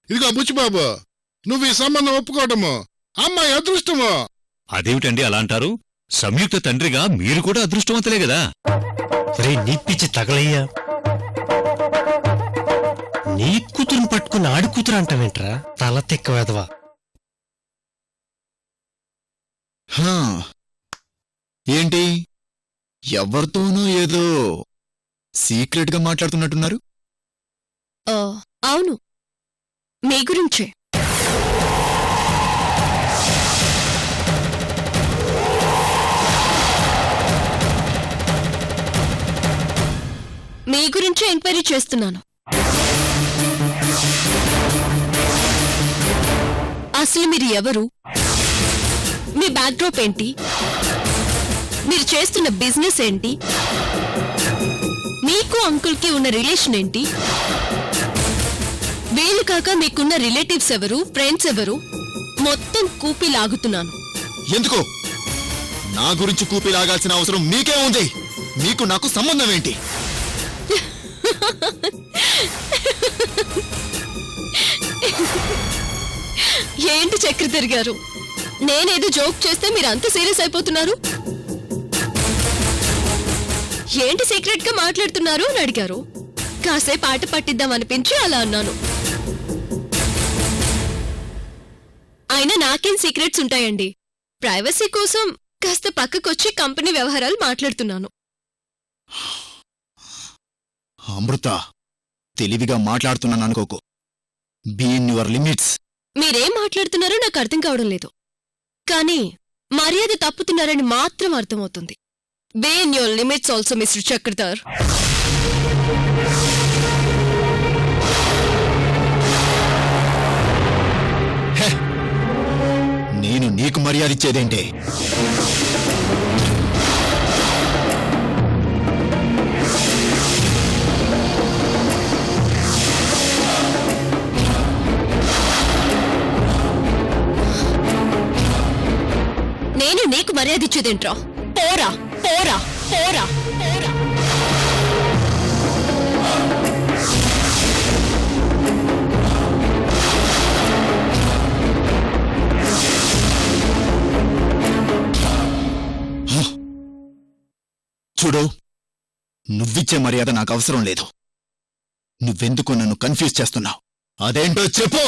ఇదిగో బుచ్చిబాబు, నువ్వు ఈ సంబంధం ఒప్పుకోవటము అమ్మాయి అదృష్టము. అదేమిటండి అలా అంటారు? సంయుక్త తండ్రిగా మీరు కూడా అదృష్టవంతులే కదా. రే నీ పిచ్చి తగలయ్యా, నీ కూతురుని పట్టుకుని ఆడి కూతురు అంటావేంట్రా? తల తిక్క వెదవా. ఏంటి ఎవరితోనో ఏదో సీక్రెట్ గా మాట్లాడుతున్నట్టున్నారు? అవును, మీ గురించే. మీ గురించే ఎంక్వైరీ చేస్తున్నాను. అసలు మీరు ఎవరు? మీ బ్యాక్డ్రాప్ ఏంటి? మీరు చేస్తున్న బిజినెస్ ఏంటి? మీకు అంకుల్కి ఉన్న రిలేషన్ ఏంటి? వీళ్ళు కాక మీకున్న రిలేటివ్స్ ఎవరు, ఫ్రెండ్స్ ఎవరు? మొత్తం కూపి లాగుతున్నాను. ఎందుకు? నా గురించి కూపి లాగాల్సిన అవసరం మీకే ఉంది. మీకు నాకు సంబంధం ఏంటి? ఏంటి చక్రధర్ గారు, నేనేదో జోక్ చేస్తే మీరు అంత సీరియస్ అయిపోతున్నారు? ఏంటి సీక్రెట్ గా మాట్లాడుతున్నారు అని అడిగారు. కాసేపు ఆట పట్టిద్దాం అనిపించి అలా అన్నాను. అయినా నాకేం సీక్రెట్స్ ఉంటాయండి? ప్రైవసీ కోసం కాస్త పక్కకొచ్చి కంపెనీ వ్యవహారాలు మాట్లాడుతున్నాను. అమృత, తెలివిగా మాట్లాడుతున్నాను అనుకోకు. Be in your limits. మీరేం మాట్లాడుతున్నారో నాకు అర్థం కావడం లేదు, కానీ మర్యాద తప్పుతున్నారని మాత్రం అర్థమవుతుంది. Be in your limits also mister Chakradhar. నేను నీకు మర్యాద ఇచ్చేదేంటే? నేను నీకు మర్యాద ఇచ్చేదేంట్రా? పోరా పోరా పోరా పోరా. చూడు, నువ్విచ్చే మర్యాద నాకు అవసరం లేదు. నువ్వెందుకు నన్ను కన్ఫ్యూజ్ చేస్తున్నావు? అదేంటో చెప్పు.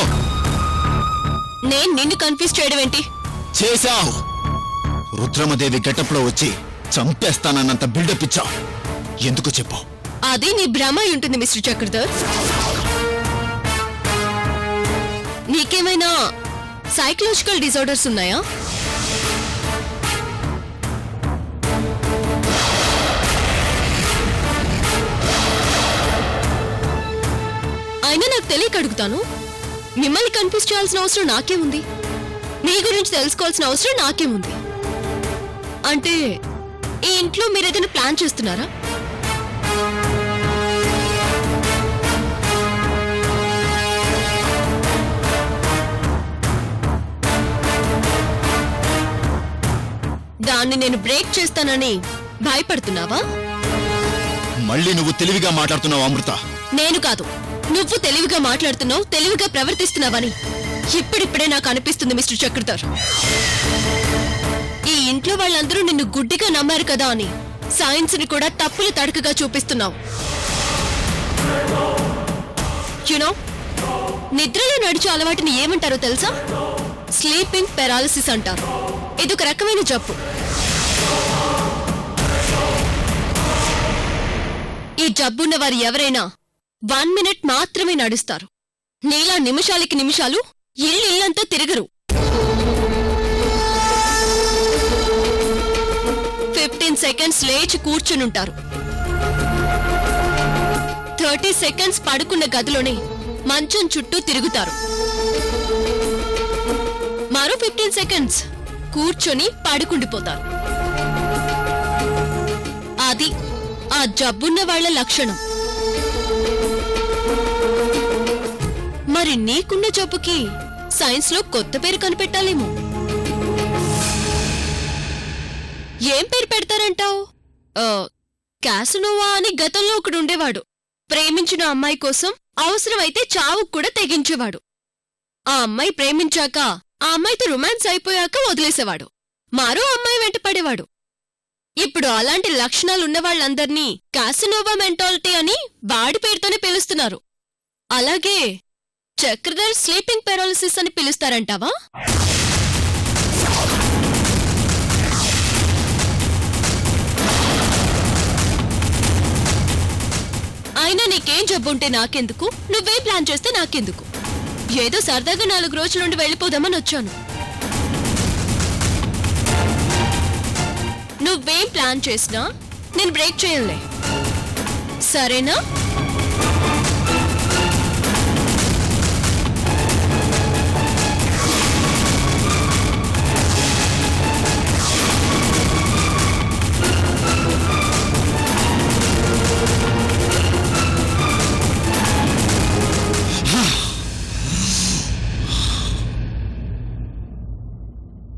నేను నిన్ను కన్ఫ్యూజ్ చేయడం ఏంటి? చేశావు. రుద్రమదేవి గెటప్లో వచ్చి చంపేస్తానన్నంత బిల్డప్ ఇచ్చావు. ఎందుకు చెప్పు? అది నీ భ్రమ అయి ఉంటుంది మిస్టర్ చక్రధర్. నీకేమైనా సైకలాజికల్ డిజార్డర్స్ ఉన్నాయా? అయినా నాకు తెలియక అడుగుతాను. మిమ్మల్ని కన్ఫ్యూజ్ చేయాల్సిన అవసరం నాకేముంది? మీ గురించి తెలుసుకోవాల్సిన అవసరం నాకేముంది? అంటే ఈ ఇంట్లో మీరేదైనా ప్లాన్ చేస్తున్నారా? దాన్ని నేను బ్రేక్ చేస్తానని భయపడుతున్నావా? మళ్ళీ నువ్వు తెలివిగా మాట్లాడుతున్నావు అమృత. నేను కాదు, నువ్వు తెలివిగా మాట్లాడుతున్నావు, తెలివిగా ప్రవర్తిస్తున్నావని ఇప్పుడిప్పుడే నాకు అనిపిస్తుంది మిస్టర్ చక్రధర్. ఈ ఇంట్లో వాళ్ళందరూ నిన్ను గుడ్డిగా నమ్మారు కదా అని సైన్స్ ని కూడా తప్పులు తడకగా చూపిస్తున్నావు. యునో, నిద్రలో నడిచే అలవాటుని ఏమంటారో తెలుసా? స్లీపింగ్ పెరాలిసిస్ అంటారు. ఇదొక రకమైన జబ్బు. ఈ జబ్బున్న వారు ఎవరైనా 1 మినిట్ మాత్రమే నడుస్తారు. నీలా నిమిషాలకి నిమిషాలు ఇల్లంతా తిరగరు. 15 సెకండ్స్ లేచి కూర్చునుంటారు. 30 సెకండ్స్ పడుకున్న గదిలోనే మంచం చుట్టూ తిరుగుతారు. మరో 15 సెకండ్స్ కూర్చొని పడుకుండిపోతారు. అది ఆ జబ్బున్న వాళ్ల లక్షణం. మరి నీకున్న జబ్బుకి సైన్స్ లో కొత్త పేరు కనిపెట్టాలేమో. ఏం పేరు పెడతారంటావు? క్యాసనోవా అని గతంలో ఒకడు ఉండేవాడు. ప్రేమించిన అమ్మాయి కోసం అవసరమైతే చావుకు కూడా తెగించేవాడు. ఆ అమ్మాయి ప్రేమించాక ఆ అమ్మాయితో రొమాన్స్ అయిపోయాక వదిలేసేవాడు. మరో అమ్మాయి వెంట పడేవాడు. ఇప్పుడు అలాంటి లక్షణాలున్న వాళ్ళందర్నీ కాసనోవా మెంటాలిటీ అని వాడి పేరుతోనే పిలుస్తున్నారు. అలాగే చక్రధర్ స్లీపింగ్ పెరాలిసిస్ అని పిలుస్తారంటావా? అయినా నీకేం జబ్బుంటే నాకెందుకు, నువ్వేం ప్లాన్ చేస్తే నాకెందుకు? ఏదో సరదాగా 4 రోజులుండి వెళ్ళిపోదామని వచ్చాను. నువ్వేం ప్లాన్ చేసినా నేను బ్రేక్ చేయనులే, సరేనా?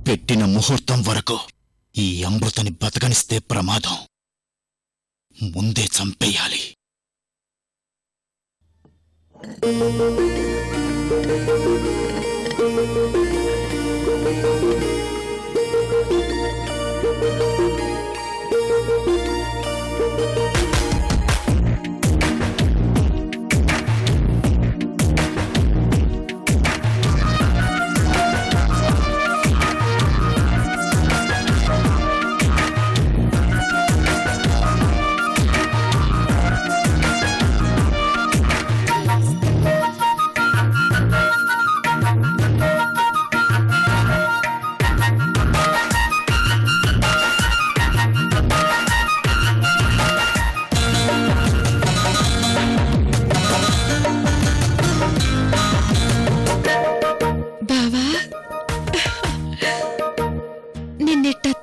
పెట్టిన ముహూర్తం వరకు ఈ అమృతని బతకనిస్తే ప్రమాదం. ముందే చంపేయాలి.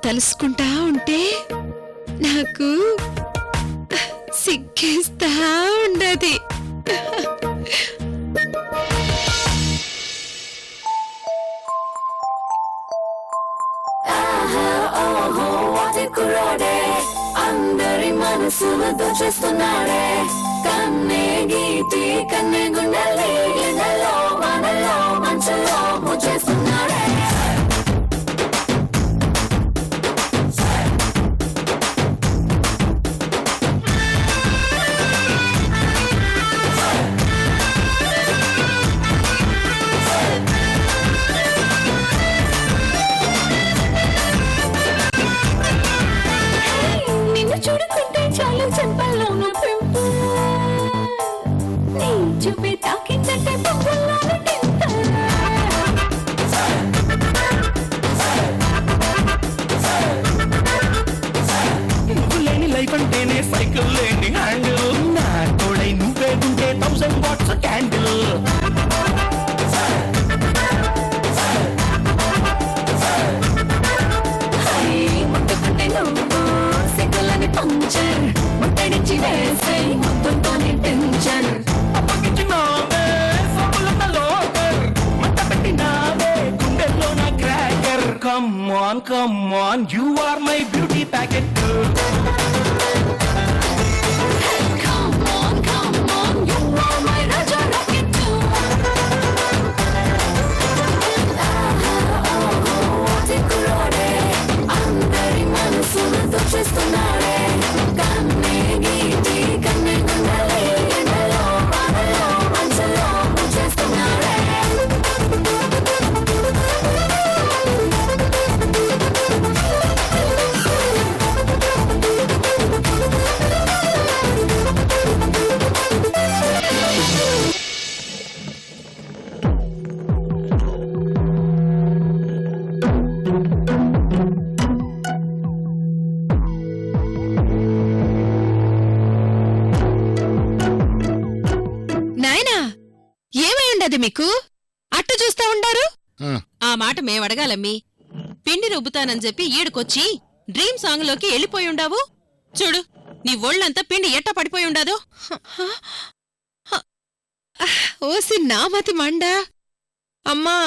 తలుసుకుంటా ఉంటే నాకు సిగ్గేస్తా ఉండది. అందరి మనసులు దోచేస్తున్నాడే, కన్నే గీతి కన్నే గుండెల్ని ఎండలో వానలో మంచులో ముచ్చేస్తున్నాడే. చూడుకుంటే చాలు చెంపల్లోనూ పెంపు, నీ చూపే తాకిందంటే పప్పుల్లోనూ తింట. నువ్వు లేని లైఫ్ అంటేనే సైకిల్ లేని హ్యాండిల్, నా తోడై నువ్వే ఉంటే 1000 వాట్స్ క్యాండిల్. ముట్టుకుంటే నువ్వు సిగ్గులని పంచర్, ముట్టడించి వేసే మొత్తంతోనే టెన్షన్. అప్పగించినావే సబ్బులున్న లోకర్, మంట పెట్టినావే గుండెల్లో నా cracker. Come on you are my beauty packet. Come on, you are my Raja Rocket too. తిక్కులోడే అందరి మనసులు దోచేస్తున్నాడే, కన్నే గీతి కన్నే గుండెలే ఎండలో వానలో మంచులో ముంచేస్తున్నాడే. నాయనా, ఏమై ఉండదు మీకు? అట్టు చూస్తా ఉండారు. ఆ మాట మేమడగాలమ్మీ. పిండి రుబ్బుతానని చెప్పి ఈడుకొచ్చి డ్రీమ్ సాంగ్ లోకి వెళ్ళిపోయి ఉండావు. చూడు, నీ ఒళ్ళంతా పిండి ఎట్ట పడిపోయి ఉండాదో. ఓసి నామతి మండా. అమ్మా,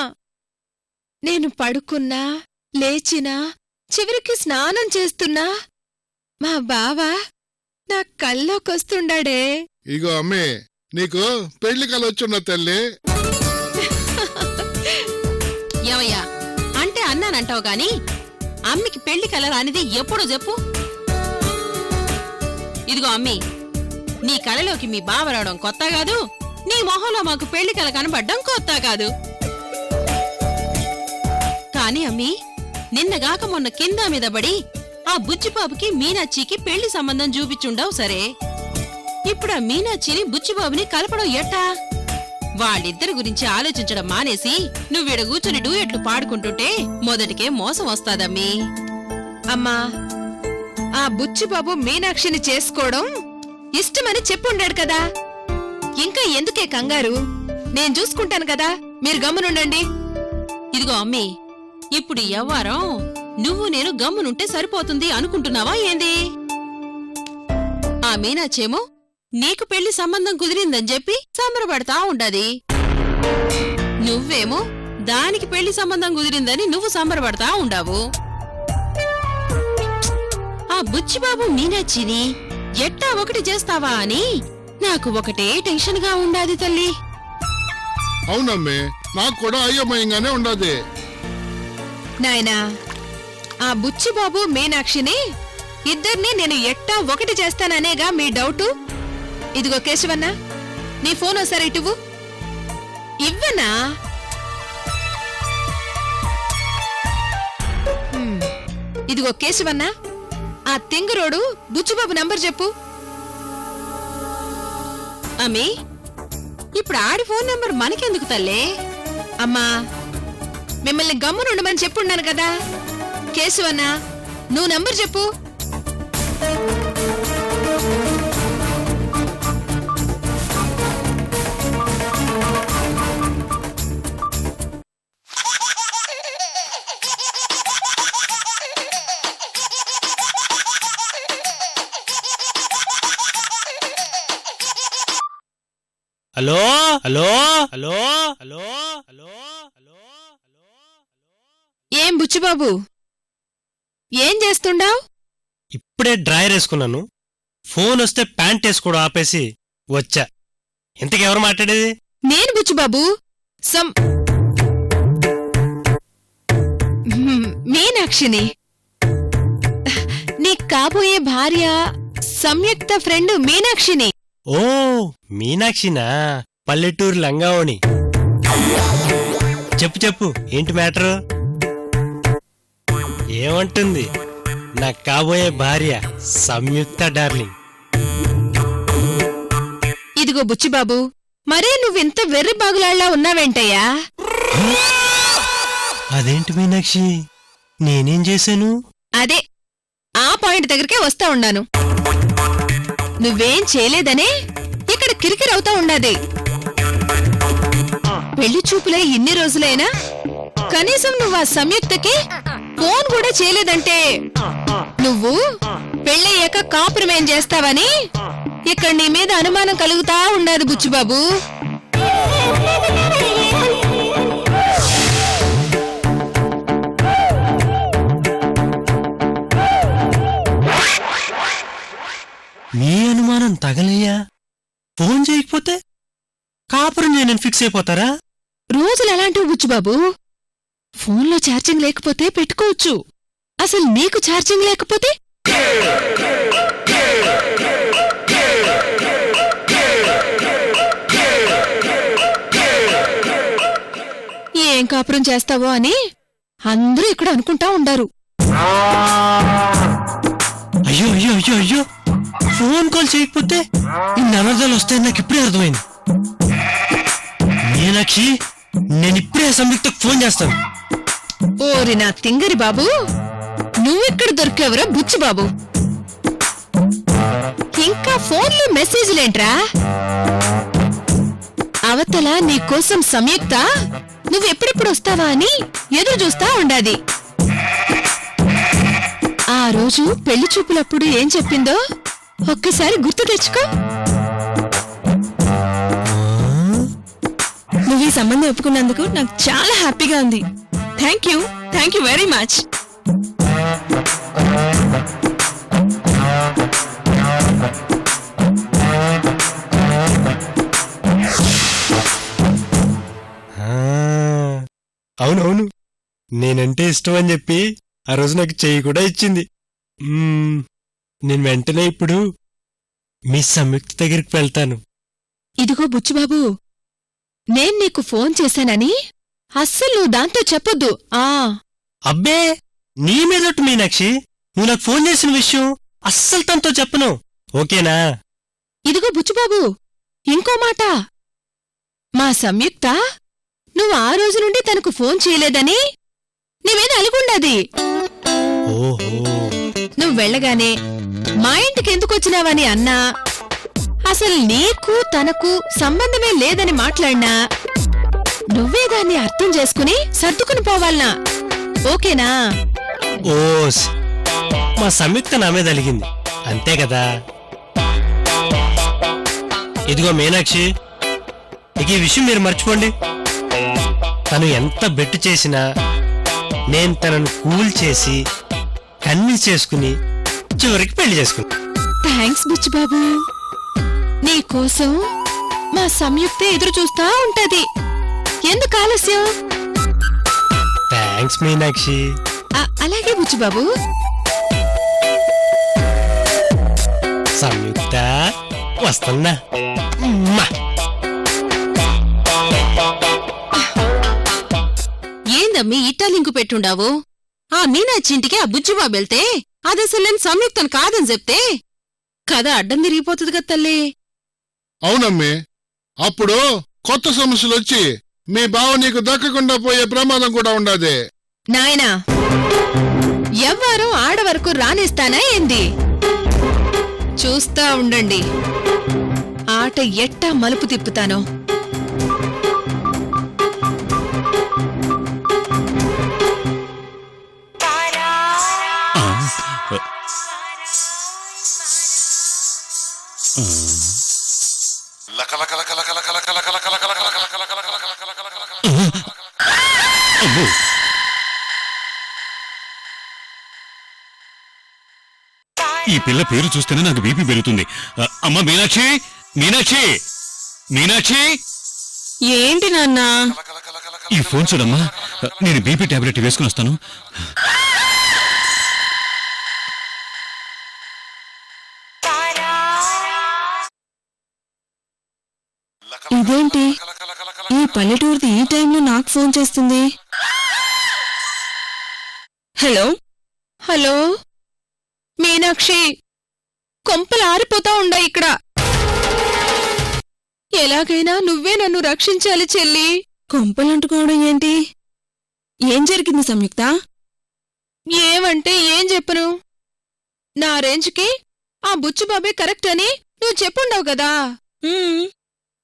నేను పడుకున్నా లేచినా చివరికి స్నానం చేస్తున్నా మా బావా నా కల్లోకొస్తుండాడే. ఇగో అమ్మే, నీకు పెళ్లి కలొచ్చున్న తల్లి. విన్నానంటావు గాని అమ్మికి పెళ్లి కల రానిది ఎప్పుడో చెప్పు. ఇదిగో అమ్మి, నీ కలలోకి మీ బావ రావడం కొత్త కాదు, నీ మొహంలో మాకు పెళ్లి కల కనబడ్డం కొత్త కాదు. కాని అమ్మి, నిన్నగాక మొన్న కింద మీద పడి ఆ బుచ్చిబాబుకి మీనాచ్చికి పెళ్లి సంబంధం చూపించుండవు సరే, ఇప్పుడు ఆ మీనాచ్చిని బుచ్చిబాబుని కలపడం ఎట్టా? వాళ్ళిద్దరి గురించి ఆలోచించడం మానేసి నువ్వీడ కూర్చుని డూయెట్లు పాడుకుంటుంటే మొదటికే మోసం వస్తాదమ్మీ. అమ్మా, ఆ బుచ్చిబాబు మీనాక్షిని చేసుకోవడం ఇష్టమని చెప్పుండాడు కదా, ఇంకా ఎందుకే కంగారు? నేను చూసుకుంటాను కదా, మీరు గమ్మునుండండి. ఇదిగో అమ్మి, ఇప్పుడు ఎవ్వారం నువ్వు నేను గమ్మునుంటే సరిపోతుంది అనుకుంటున్నావా ఏంది? ఆ మీనాచేమో నీకు పెళ్లి సంబంధం కుదిరిందని చెప్పి సంబరపడతా ఉండది, నువ్వేమో దానికి పెళ్లి సంబంధం కుదిరిందని నువ్వు సంబరపడతా ఉండావు. ఆ బుచ్చిబాబు మీనాచ్చిని ఎట్టా ఒకటి చేస్తావా అని నాకు ఒకటే టెన్షన్ గా ఉండాది తల్లి. అవునమ్మే, నాకు కూడా అయోమయంగానే ఉండదు. నాయనా, ఆ బుచ్చిబాబు మీనాక్షిని ఇద్దరిని నేను ఎట్టా ఒకటి చేస్తాననేగా మీ డౌటు? ఇదిగో కేశవన్న, నీ ఫోన్ ఒకసారి ఇటువు. ఇవ్వనా? ఇదిగో కేశవన్న, ఆ తింగరోడు బుచ్చిబాబు నంబర్ చెప్పు. అమ్మి, ఇప్పుడు ఆడి ఫోన్ నంబర్ మనకెందుకు తల్లే? అమ్మా, మిమ్మల్ని గమ్మునుండమని చెప్పున్నాను కదా. కేశవన్న, నువ్వు నంబర్ చెప్పు. Hello hello hello hello hello hello hello. ఏం బుచ్చిబాబు, ఏం చేస్తుండావ్? ఇప్పుడే డ్రాయర్ వేసుకున్నాను, ఫోన్ వస్తే ప్యాంట్ వేసుకోవడం ఆపేసి వచ్చా. ఇంతకెవరు మాట్లాడేది? నేను బుచ్చిబాబు, మీనాక్షిని, నీ కాబోయే భార్య సంయుక్త ఫ్రెండ్ మీనాక్షిని. ఓ, మీనాక్షినా? పల్లెటూరు లంగావోణి. చెప్పు చెప్పు, ఏంటి మ్యాటరు? ఏమంటుంది నా కాబోయే భార్య సంయుక్త డార్లింగ్? ఇదిగో బుచ్చిబాబు, మరే నువ్వింత వెర్రి బాగులాళ్లా ఉన్నావేంటయ్యా? అదేంటి మీనాక్షి, నేనేం చేశాను? అదే, ఆ పాయింట్ దగ్గరికే వస్తా ఉన్నాను. నువ్వేం చేయలేదనే ఇక్కడ కిరికిరవుతా ఉండాది. పెళ్లి చూపులై ఇన్ని రోజులైనా కనీసం నువ్వు ఆ సంయుక్తకి ఫోన్ కూడా చేయలేదంటే నువ్వు పెళ్ళయ్యాక కాపురమేం చేస్తావని ఇక్కడ నీ మీద అనుమానం కలుగుతా ఉండాది బుచ్చిబాబు. మీ అనుమానం తగలయ్యా? ఫోన్ చేయకపోతే కాపురం చేయనని ఫిక్స్ అయిపోతారా? రోజులు అలాంటివి బుచ్చిబాబు. ఫోన్లో ఛార్జింగ్ లేకపోతే పెట్టుకోవచ్చు, అసలు నీకు ఛార్జింగ్ లేకపోతే? ఏం కాపురం చేస్తావో అని అందరూ ఇక్కడ అనుకుంటా ఉండారు. అయ్యో అయ్యో అయ్యో అయ్యో, ఫోన్ కాల్ చేయకపోతే ఇన్ని అనర్థాలు వస్తాయని నాకు ఇప్పుడే అర్థమైంది. మీనాక్షి, నేనిప్పుడే సంయుక్తకు ఫోన్ చేస్తాను. ఓరి నా తింగరి బాబు, నువ్వెక్కడ దొరికేవరా బుచ్చిబాబు? ఇంకా ఫోన్లో మెసేజ్లేంట్రా? అవతల నీకోసం సంయుక్త నువ్వెప్పుడెప్పుడు వస్తావా అని ఎదురు చూస్తా ఉండాది. ఆ రోజు పెళ్లి చూపులప్పుడు ఏం చెప్పిందో ఒక్కసారి గుర్తు తెచ్చుకో. నువ్వు ఈ సంబంధం ఒప్పుకున్నందుకు నాకు చాలా హ్యాపీగా ఉంది. Thank you very much. అవునవును, నేనంటే ఇష్టం అని చెప్పి ఆ రోజు నాకు చెయ్యి కూడా ఇచ్చింది. నేను వెంటనే ఇప్పుడు మీ సంయుక్త దగ్గరికి వెళ్తాను. ఇదిగో బుచ్చిబాబు, నేను నీకు ఫోన్ చేశానని అస్సలు నువ్వు దాంతో చెప్పొద్దు. అబ్బే, నీ మీదొట్టు మీనాక్షి, నువ్వు నాకు ఫోన్ చేసిన విషయం అస్సలు తనతో చెప్పను, ఓకేనా? ఇదిగో బుచ్చిబాబు, ఇంకో మాట. మా సంయుక్త నువ్వు ఆ రోజు నుండి తనకు ఫోన్ చేయలేదని నీ మీద అలుగుండది. ఓహో, నువ్వు వెళ్ళగానే మా ఇంటికి ఎందుకొచ్చినావని అన్నా, అసలు నీకు తనకు సంబంధమే లేదని మాట్లాడినా నువ్వే దాన్ని అర్థం చేసుకుని సర్దుకుని పోవాలనా, ఓకేనా? ఓస్, మా సంయుక్త నా మీద అలిగింది అంతే కదా. ఇదిగో మీనాక్షి, ఇక ఈ విషయం మీరు మర్చిపోండి. తను ఎంత బెట్టు చేసినా నేను తనను కూల్ చేసి కన్విన్స్ చేసుకుని చివరికి పెళ్లి చేసుకున్నా. థ్యాంక్స్ బుచ్చిబాబు. నీకోసం మా సంయుక్తే ఎదురు చూస్తా ఉంటది. ఎందుకు ఆలస్యం? థ్యాంక్స్ మీనాక్షి. అలాగే బుచ్చిబాబు. సంయుక్త, వస్తున్నా. మ్మా. ఏందమ్మీ ఇట్టా లింకు పెట్టుండావు? ఆ మీనాచి ఇంటికి ఆ బుజ్జిబాబు వెళ్తే అదసలు నేను సంయుక్తను కాదని చెప్తే కథ అడ్డం తిరిగిపోతుంది కదా తల్లి. అవునమ్మే, అప్పుడు కొత్త సమస్యలొచ్చి మీ బావ నీకు దక్కకుండా పోయే ప్రమాదం కూడా ఉండదే. నాయనా, ఎవ్వరూ ఆడవరకు రానిస్తానా ఏంది? చూస్తా ఉండండి ఆట ఎట్టా మలుపు తిప్పుతానో. ఈ పిల్ల పేరు చూస్తేనే నాకు బీపీ పెరుగుతుంది. అమ్మ మీనాక్షి, మీనాక్షి, మీనాక్షి! ఏంటి నాన్నా? ఈ ఫోన్ చూడమ్మా, నేను బీపీ టాబ్లెట్ వేసుకుని వస్తాను. ఇదేంటి ఈ పల్లెటూరిది ఈ టైంలో నాకు ఫోన్ చేస్తుంది? హలో హలో మీనాక్షి, కొంపలు ఆరిపోతా ఉండా ఇక్కడ. ఎలాగైనా నువ్వే నన్ను రక్షించాలి చెల్లి. కొంపలంటుకోవడం ఏంటి? ఏం జరిగింది సంయుక్త? ఏమంటే ఏం చెప్పను? నా రేంజ్కి ఆ బుచ్చిబాబే కరెక్ట్ అని నువ్వు చెప్పుండవు కదా.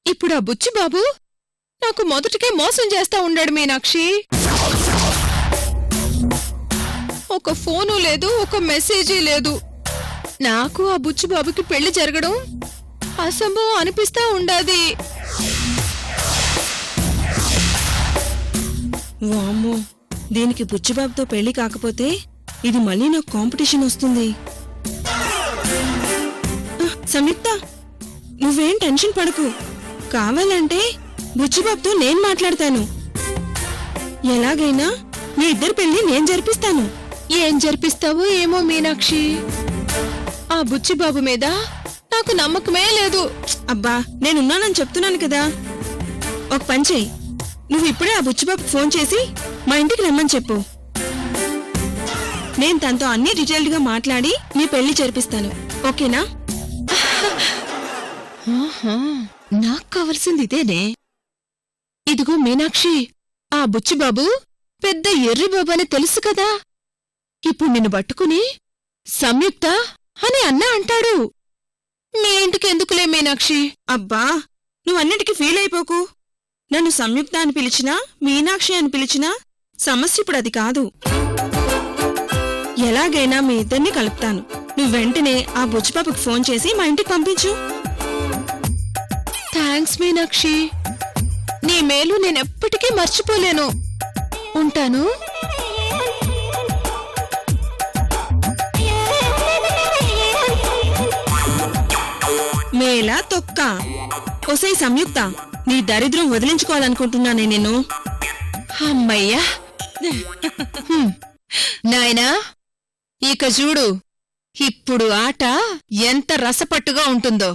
ఇప్పుడు ఆ బుచ్చిబాబు నాకు మొదటికే మోసం చేస్తా ఉండాడు మీనాక్షి. ఒక ఫోను లేదు, ఒక మెసేజీ లేదు. నాకు ఆ బుచ్చిబాబుకి పెళ్లి జరగడం అసంభవం అనిపిస్తా ఉండాది. వామ్మో, దీనికి బుచ్చిబాబుతో పెళ్లి కాకపోతే ఇది మళ్ళీ నాకు కాంపిటీషన్ వస్తుంది. సంయుక్త, నువ్వేం టెన్షన్ పడకు. కావాలంటే బుచ్చిబాబుతో నేను మాట్లాడతాను. ఎలాగైనా మీ ఇద్దరి పెళ్లి నేను జరిపిస్తాను. ఏం జరిపిస్తావో ఏమో మీనాక్షి, ఆ బుచ్చిబాబు మీద నాకు నమ్మకమే లేదు. అబ్బా, నేనున్నానని చెప్తున్నాను కదా. ఒక పని చెయ్యి, నువ్వు ఇప్పుడే ఆ బుచ్చిబాబుకి ఫోన్ చేసి మా ఇంటికి రమ్మని చెప్పు. నేను తనతో అన్ని డీటెయిల్డ్ గా మాట్లాడి నీ పెళ్లి జరిపిస్తాను, ఓకేనా? నాకు కావలసింది ఇదేనే. ఇదిగో మీనాక్షి, ఆ బుచ్చిబాబు పెద్ద ఎర్రిబాబు అని తెలుసు కదా. ఇప్పుడు నిన్ను పట్టుకుని సంయుక్త అని అన్నా అంటాడు. మీ ఇంటికి ఎందుకులే మీనాక్షి. అబ్బా, నువ్వన్నిటికీ ఫీల్ అయిపోకు. నన్ను సంయుక్త అని పిలిచినా మీనాక్షి అని పిలిచినా సమస్య ఇప్పుడు అది కాదు. ఎలాగైనా మీ ఇద్దరిని కలుపుతాను. నువ్వు వెంటనే ఆ బుచ్చిబాబుకి ఫోన్ చేసి మా ఇంటికి పంపించు. థ్యాంక్స్ మీనాక్షి, నీ మేలు నేనెప్పటికీ మర్చిపోలేను. ఉంటాను. మేలా తొక్క. ఒసై సంయుక్త, నీ దరిద్రం వదిలించుకోవాలనుకుంటున్నానే నేను. అమ్మయ్యా, నాయనా ఇక చూడు ఇప్పుడు ఆట ఎంత రసపట్టుగా ఉంటుందో.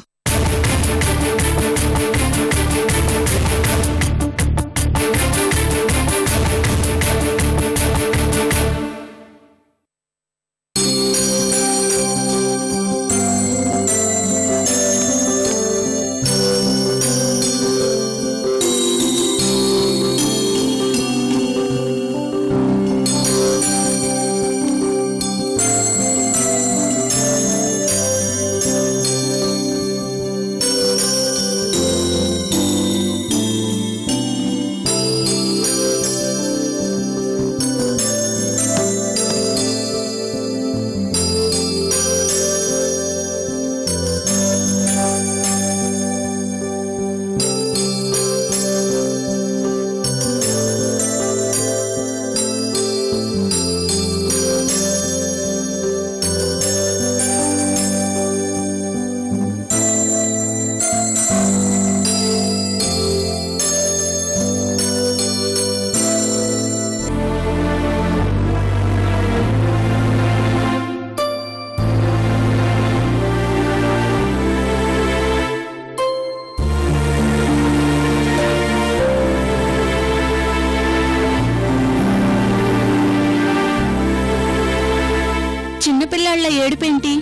చిన్నపిల్లాళ్ల ఏడుపేంటి?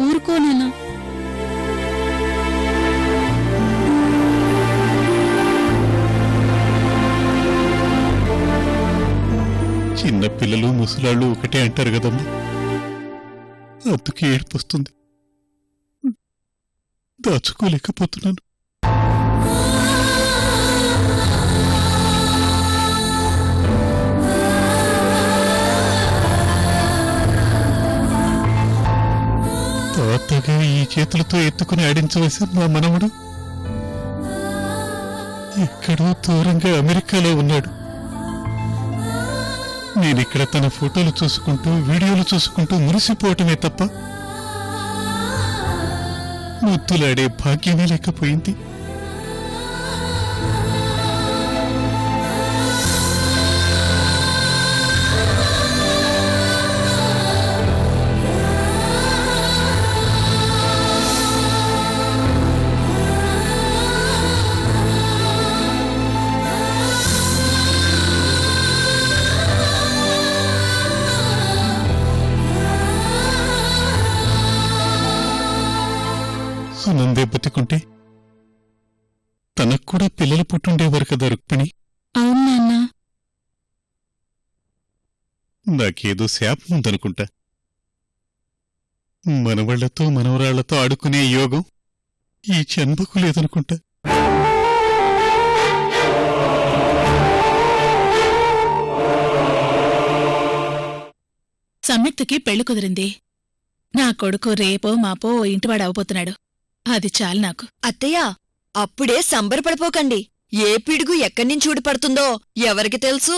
ఊరుకోనన్నా. చిన్న పిల్లలు ముసలాళ్ళు ఒకటే అంటారు కదమ్మా, అందుకే ఏడుపొస్తుంది. దాచుకోలేకపోతున్నాను. తాతగా ఈ చేతులతో ఎత్తుకుని ఆడించవలసిన మా మనవడు ఎక్కడో దూరంగా అమెరికాలో ఉన్నాడు. నేనిక్కడ తన ఫోటోలు చూసుకుంటూ వీడియోలు చూసుకుంటూ మురిసిపోవటమే తప్ప ముద్దులాడే భాగ్యమే లేకపోయింది. సునందే బతికుంటే తనకు కూడా పిల్లలు పుట్టుండేవారు కదా రుక్మిణి. అవును నాన్న. నాకేదో శాపం ఉందనుకుంటా. మనవాళ్లతో మనవరాళ్లతో ఆడుకునే యోగం ఈ జన్మకు లేదనుకుంటా. సంయుక్తకి పెళ్లి కుదిరింది. నా కొడుకు రేపో మాపో ఇంటివాడు అవబోతున్నాడు. అది చాలు నాకు. అత్తయ్య, అప్పుడే సంబరపడిపోకండి. ఏ పిడుగు ఎక్కడ్నించి ఊడిపడుతుందో ఎవరికి తెలుసు?